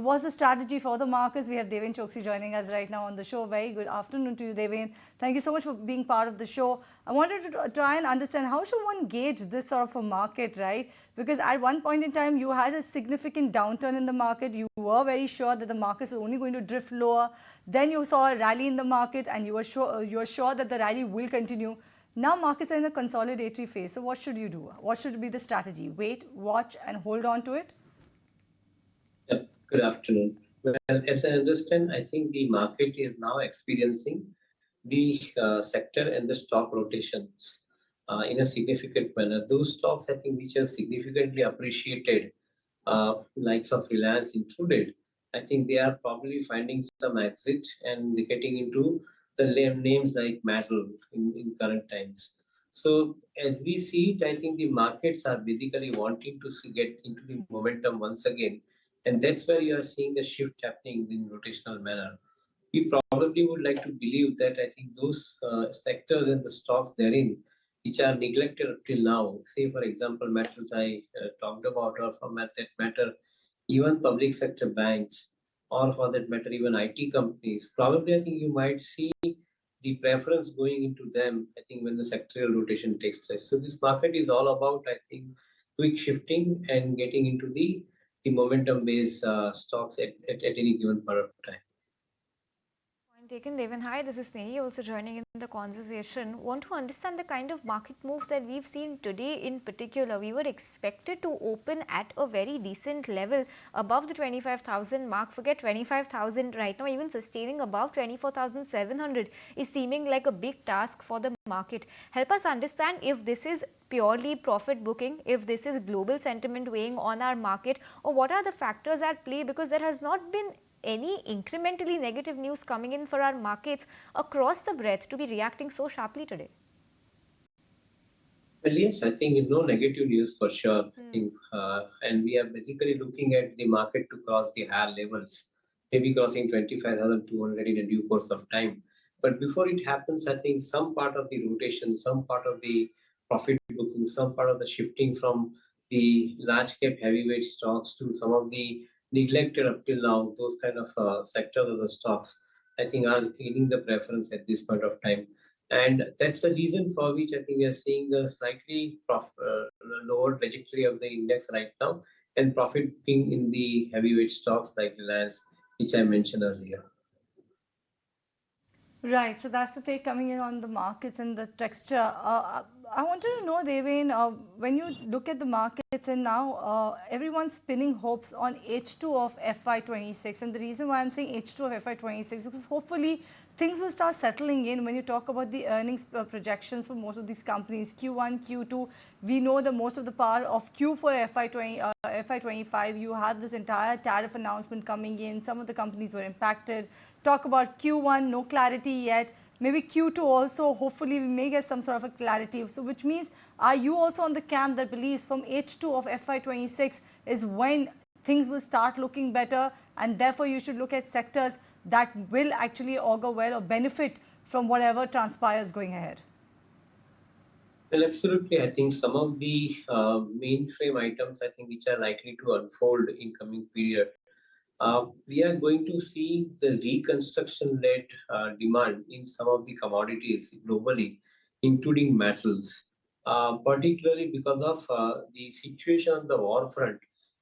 what's the strategy for the markets? We have Deven Choksey joining us right now on the show. Very good afternoon to you, Deven. Thank you so much for being part of the show. I wanted to try and understand how should one gauge this sort of a market, right? Because at one point in time, you had a significant downturn in the market. You were very sure that the markets were only going to drift lower. Then you saw a rally in the market, and you were sure that the rally will continue. Now markets are in a consolidatory phase. So what should you do? What should be the strategy? Wait, watch, and hold on to it? Yeah, good afternoon. Well, as I understand, I think the market is now experiencing the sector and the stock rotations in a significant manner. Those stocks, I think, which are significantly appreciated, likes of Reliance included, I think they are probably finding some exit and getting into the names like metal in current times. So as we see it, I think the markets are basically wanting to get into the momentum once again, and that's where you are seeing the shift happening in rotational manner. We probably would like to believe that I think those sectors and the stocks therein, which are neglected up till now, say for example, metals I talked about, or for that matter, even public sector banks, or for that matter, even IT companies, probably I think you might see the preference going into them, I think, when the sectoral rotation takes place. So this market is all about, I think, quick shifting and getting into the momentum based stocks at any given point of time. Point taken, Devan. Hi, this is Nehi also joining in the conversation. Want to understand the kind of market moves that we've seen today in particular. We were expected to open at a very decent level above the 25,000 mark. Forget 25,000 right now, even sustaining above 24,700 is seeming like a big task for the market. Help us understand if this is purely profit booking, if this is global sentiment weighing on our market, or what are the factors at play, because there has not been any incrementally negative news coming in for our markets across the breadth to be reacting so sharply today? Well, yes, I think no negative news for sure. I think, and we are basically looking at the market to cross the higher levels, maybe crossing 25,200 in a due course of time. But before it happens, I think some part of the rotation, some part of the profit booking, some part of the shifting from the large cap heavyweight stocks to some of the neglected up till now, those kind of sectors of the stocks, I think are gaining the preference at this point of time. And that's the reason for which I think we are seeing the slightly lower trajectory of the index right now, and profit being in the heavyweight stocks like Reliance, which I mentioned earlier. Right, so that's the take coming in on the markets and the texture. I wanted to know, Devin, when you look at the markets and now everyone's spinning hopes on H2 of FY26. And the reason why I'm saying H2 of FY26 because hopefully things will start settling in when you talk about the earnings projections for most of these companies. Q1, Q2, we know that most of the part of Q4 FY25, you had this entire tariff announcement coming in. Some of the companies were impacted. Talk about Q1, no clarity yet. Maybe Q2 also, hopefully we may get some sort of a clarity. So which means, are you also on the camp that believes from H2 of FY26 is when things will start looking better, and therefore you should look at sectors that will actually augur well or benefit from whatever transpires going ahead? Well, absolutely. I think some of the mainframe items, I think, which are likely to unfold in coming period, we are going to see the reconstruction-led demand in some of the commodities globally, including metals, particularly because of the situation on the war front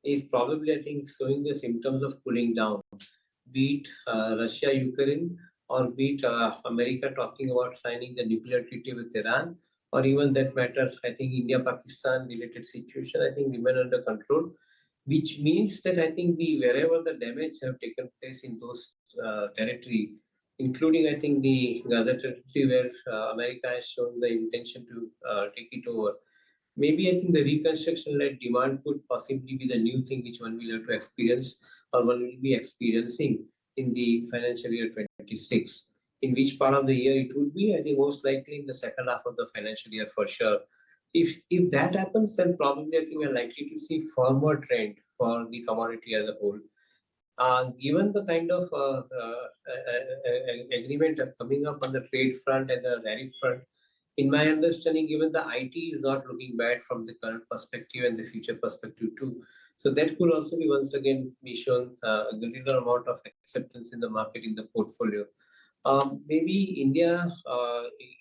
is probably, I think, showing the symptoms of cooling down, be it Russia, Ukraine, or be it America talking about signing the nuclear treaty with Iran, or even that matter, I think India Pakistan related situation, I think, remain under control, which means that I think the wherever the damage have taken place in those territory, including I think the Gaza territory where America has shown the intention to take it over. Maybe I think the reconstruction-led demand could possibly be the new thing which one will have to experience or one will be experiencing in the financial year 26. In which part of the year it would be? I think most likely in the second half of the financial year for sure. If that happens, then probably I think we're likely to see firmer trend for the commodity as a whole. Given the kind of agreement coming up on the trade front and the tariff front, in my understanding, even the IT is not looking bad from the current perspective and the future perspective too. So that could also be once again be shown a greater amount of acceptance in the market in the portfolio. Maybe India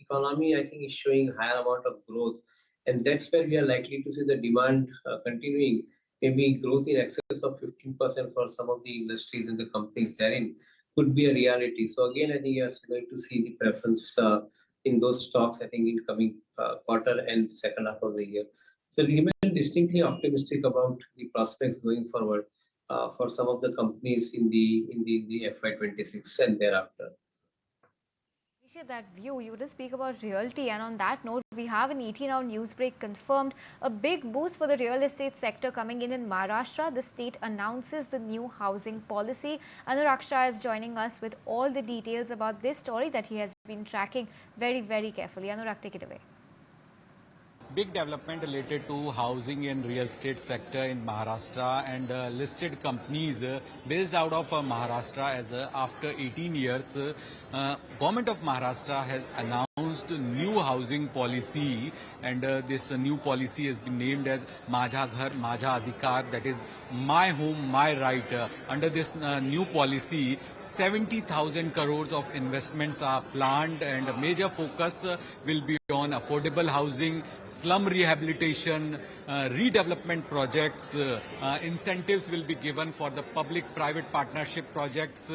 economy, I think, is showing higher amount of growth, and that's where we are likely to see the demand continuing. Maybe growth in excess of 15% for some of the industries and the companies therein could be a reality. So again, I think you are going to see the preference in those stocks. I think in coming quarter and second half of the year. So we remain distinctly optimistic about the prospects going forward for some of the companies in the FY26 and thereafter. Appreciate that view. You did speak about realty, and on that note, we have an 18-hour news break confirmed. A big boost for the real estate sector coming in Maharashtra. The state announces the new housing policy. Anurag Shah is joining us with all the details about this story that he has been tracking very, very carefully. Anurag, take it away. Big development related to housing and real estate sector in Maharashtra, and listed companies based out of Maharashtra as after 18 years, government of Maharashtra has announced a new housing policy, and this new policy has been named as Majha Ghar Majha Adhikar, that is my home, my right. Under this new policy, 70,000 crores of investments are planned, and a major focus will be on affordable housing, slum rehabilitation, redevelopment projects. Incentives will be given for the public-private partnership projects,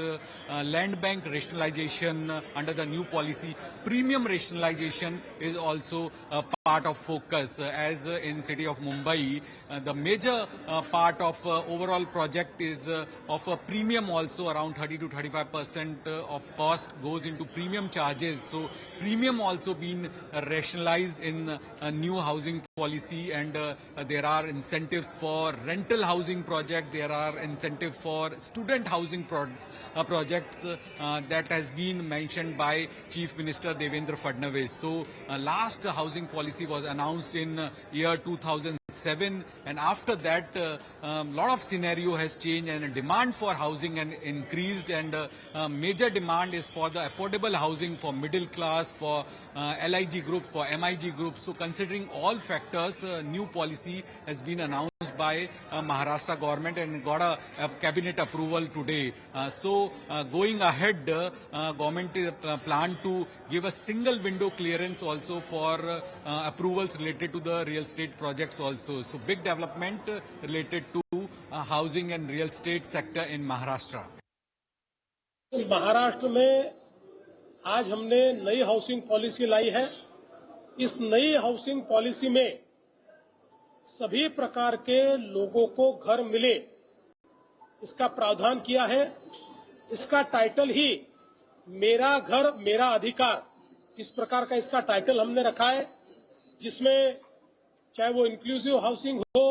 land bank rationalization under the new policy. Premium rationalization is also a part of focus, as in city of Mumbai, the major part of overall project is of a premium also, around 30 to 35% of cost goes into premium charges. So premium also been rationalized in a new housing policy, and there are incentives for rental housing project, there are incentives for student housing projects that has been mentioned by Chief Minister Devendra Fadnavis. So last housing policy was announced in year 2007, and after that lot of scenario has changed, and demand for housing and increased, and major demand is for the affordable housing for middle class, for LIG group, for MIG group. So considering all factors, new policy has been announced by Maharashtra government and got a cabinet approval today. So going ahead, government plan to give a single window clearance also for approvals related to the real estate projects also. So big development related to housing and real estate sector in Maharashtra. Maharashtra में आज हमने नई housing policy लाई है। इस नई housing policy में सभी प्रकार के लोगों को घर मिले, इसका प्रावधान किया है। इसका टाइटल ही मेरा घर मेरा अधिकार, इस प्रकार का इसका टाइटल हमने रखा है, जिसमें चाहे वो इंक्लूसिव हाउसिंग हो,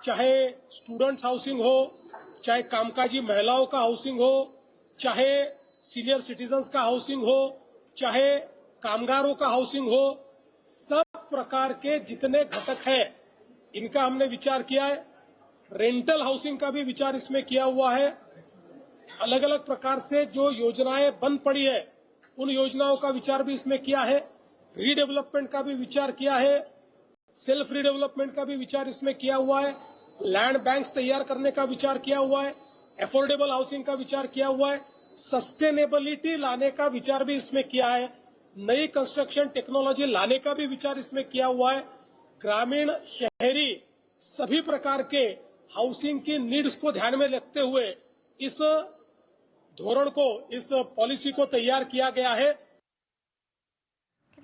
चाहे स्टूडेंट्स हाउसिंग हो, चाहे कामकाजी महिलाओं का हाउसिंग हो, चाहे सीनियर सिटीजन्स का हाउसिंग हो, चाहे कामगारों का हाउसिंग हो, सब प्रकार के जितने घटक हैं इनका हमने विचार किया है। रेंटल हाउसिंग का भी विचार इसमें किया हुआ है। अलग अलग प्रकार से जो योजनाएं बंद पड़ी है उन योजनाओं का विचार भी इसमें किया है। रीडेवलपमेंट का भी विचार किया है। सेल्फ रीडेवलपमेंट का भी विचार इसमें किया हुआ है। लैंड बैंक्स तैयार करने का विचार किया हुआ है। अफोर्डेबल हाउसिंग का विचार किया हुआ है। सस्टेनेबिलिटी लाने का विचार भी इसमें किया है। नई कंस्ट्रक्शन टेक्नोलॉजी लाने का भी विचार इसमें किया हुआ है। ग्रामीण शहरी सभी प्रकार के हाउसिंग की नीड्स को ध्यान में रखते हुए इस धोरण को, इस पॉलिसी को तैयार किया गया है।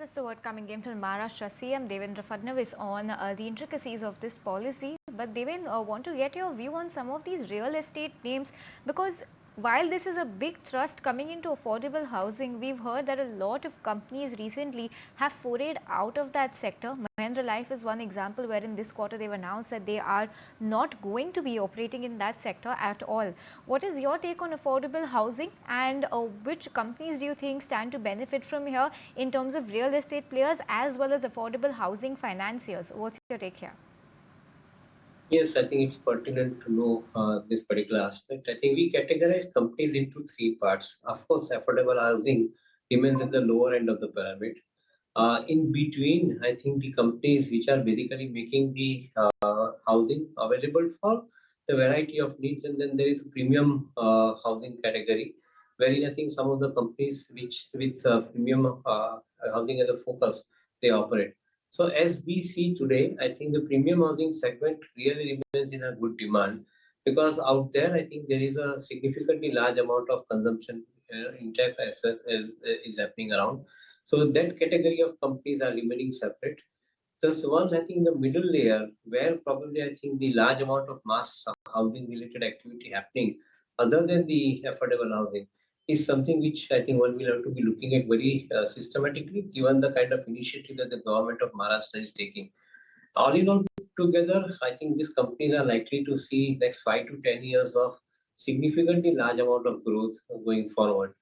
That's the word coming in from Maharashtra CM Devendra Fadnavis on the intricacies of this policy. But Deven, want to get your view on some of these real estate names, because while this is a big thrust coming into affordable housing, we've heard that a lot of companies recently have forayed out of that sector. Mahindra Life is one example where in this quarter they've announced that they are not going to be operating in that sector at all. What is your take on affordable housing, and which companies do you think stand to benefit from here in terms of real estate players as well as affordable housing financiers? What's your take here? Yes, I think it's pertinent to know this particular aspect. I think we categorize companies into three parts. Of course, affordable housing remains at the lower end of the pyramid. In between, I think the companies which are basically making the housing available for the variety of needs, and then there is a premium housing category, wherein I think some of the companies which with premium housing as a focus they operate. So as we see today, I think the premium housing segment really remains in a good demand because out there, I think there is a significantly large amount of consumption intact as is happening around. So that category of companies are remaining separate. There's one, I think, the middle layer where probably I think the large amount of mass housing related activity happening, other than the affordable housing, is something which I think one will have to be looking at very systematically, given the kind of initiative that the government of Maharashtra is taking. All in all, together, I think these companies are likely to see next 5 to 10 years of significantly large amount of growth going forward.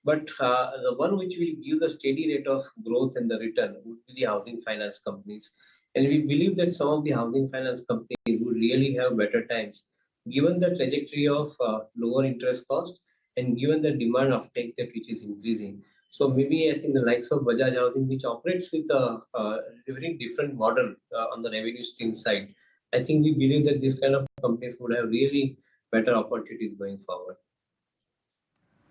But the one which will give the steady rate of growth and the return would be the housing finance companies. And we believe that some of the housing finance companies would really have better times, given the trajectory of lower interest cost and given the demand of take that which is increasing. So maybe I think the likes of Bajaj Housing, which operates with a very different model on the revenue stream side, I think we believe that this kind of companies would have really better opportunities going forward.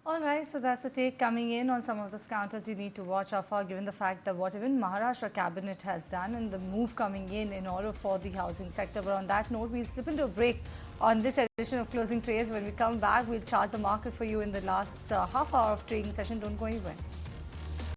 All right, so that's the take coming in on some of the counters you need to watch out for, given the fact that what even Maharashtra cabinet has done and the move coming in order for the housing sector. But on that note, we'll slip into a break on this edition of Closing Trades. When we come back, we'll chart the market for you in the last half hour of trading session. Don't go anywhere.